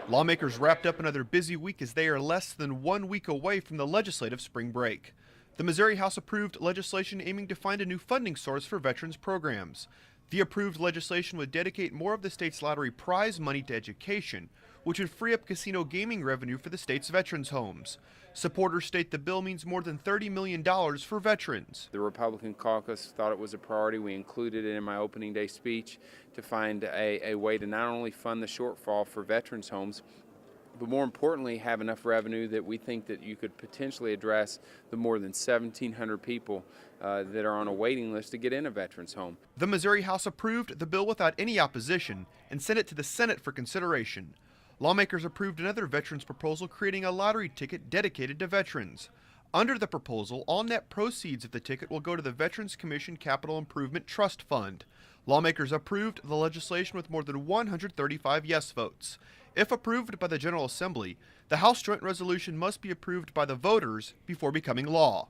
Lawmakers wrapped up another busy week as they are less than 1 week away from the legislative spring break. The Missouri House approved legislation aiming to find a new funding source for veterans programs. The approved legislation would dedicate more of the state's lottery prize money to education, which would free up casino gaming revenue for the state's veterans' homes. Supporters state the bill means more than $30 million for veterans. The Republican caucus thought it was a priority. We included it in my opening day speech to find a way to not only fund the shortfall for veterans' homes, but more importantly, have enough revenue that we think that you could potentially address the more than 1,700 people that are on a waiting list to get in a veterans home. The Missouri House approved the bill without any opposition and sent it to the Senate for consideration. Lawmakers approved another veterans proposal creating a lottery ticket dedicated to veterans. Under the proposal, all net proceeds of the ticket will go to the Veterans Commission Capital Improvement Trust Fund. Lawmakers approved the legislation with more than 135 yes votes. If approved by the General Assembly, the House Joint Resolution must be approved by the voters before becoming law.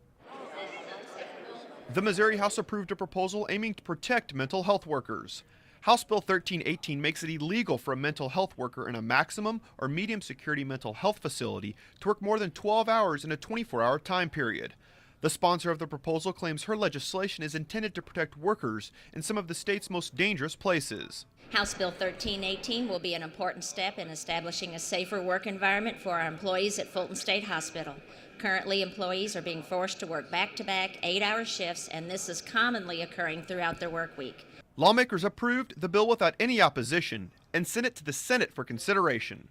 The Missouri House approved a proposal aiming to protect mental health workers. House Bill 1318 makes it illegal for a mental health worker in a maximum or medium security mental health facility to work more than 12 hours in a 24-hour time period. The sponsor of the proposal claims her legislation is intended to protect workers in some of the state's most dangerous places. House Bill 1318 will be an important step in establishing a safer work environment for our employees at Fulton State Hospital. Currently, employees are being forced to work back-to-back 8-hour shifts, and this is commonly occurring throughout their work week. Lawmakers approved the bill without any opposition and sent it to the Senate for consideration.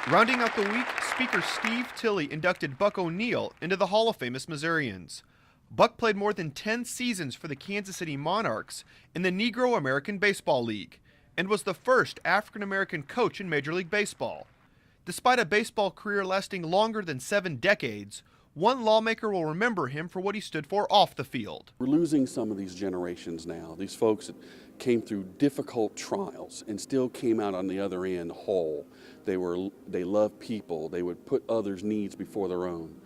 Rounding out the week, Speaker Steve Tilley inducted Buck O'Neill into the Hall of Famous Missourians. Buck played more than 10 seasons for the Kansas City Monarchs in the Negro American Baseball League and was the first African-American coach in Major League Baseball. Despite a baseball career lasting longer than 7 decades, one lawmaker will remember him for what he stood for off the field. We're losing some of these generations now, these folks that came through difficult trials and still came out on the other end whole. They loved people. They would put others' needs before their own.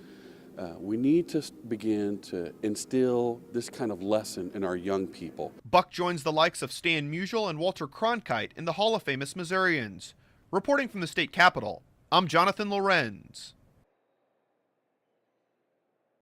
We need to begin to instill this kind of lesson in our young people. Buck joins the likes of Stan Musial and Walter Cronkite in the Hall of Famous Missourians. Reporting from the state capitol, I'm Jonathan Lorenz.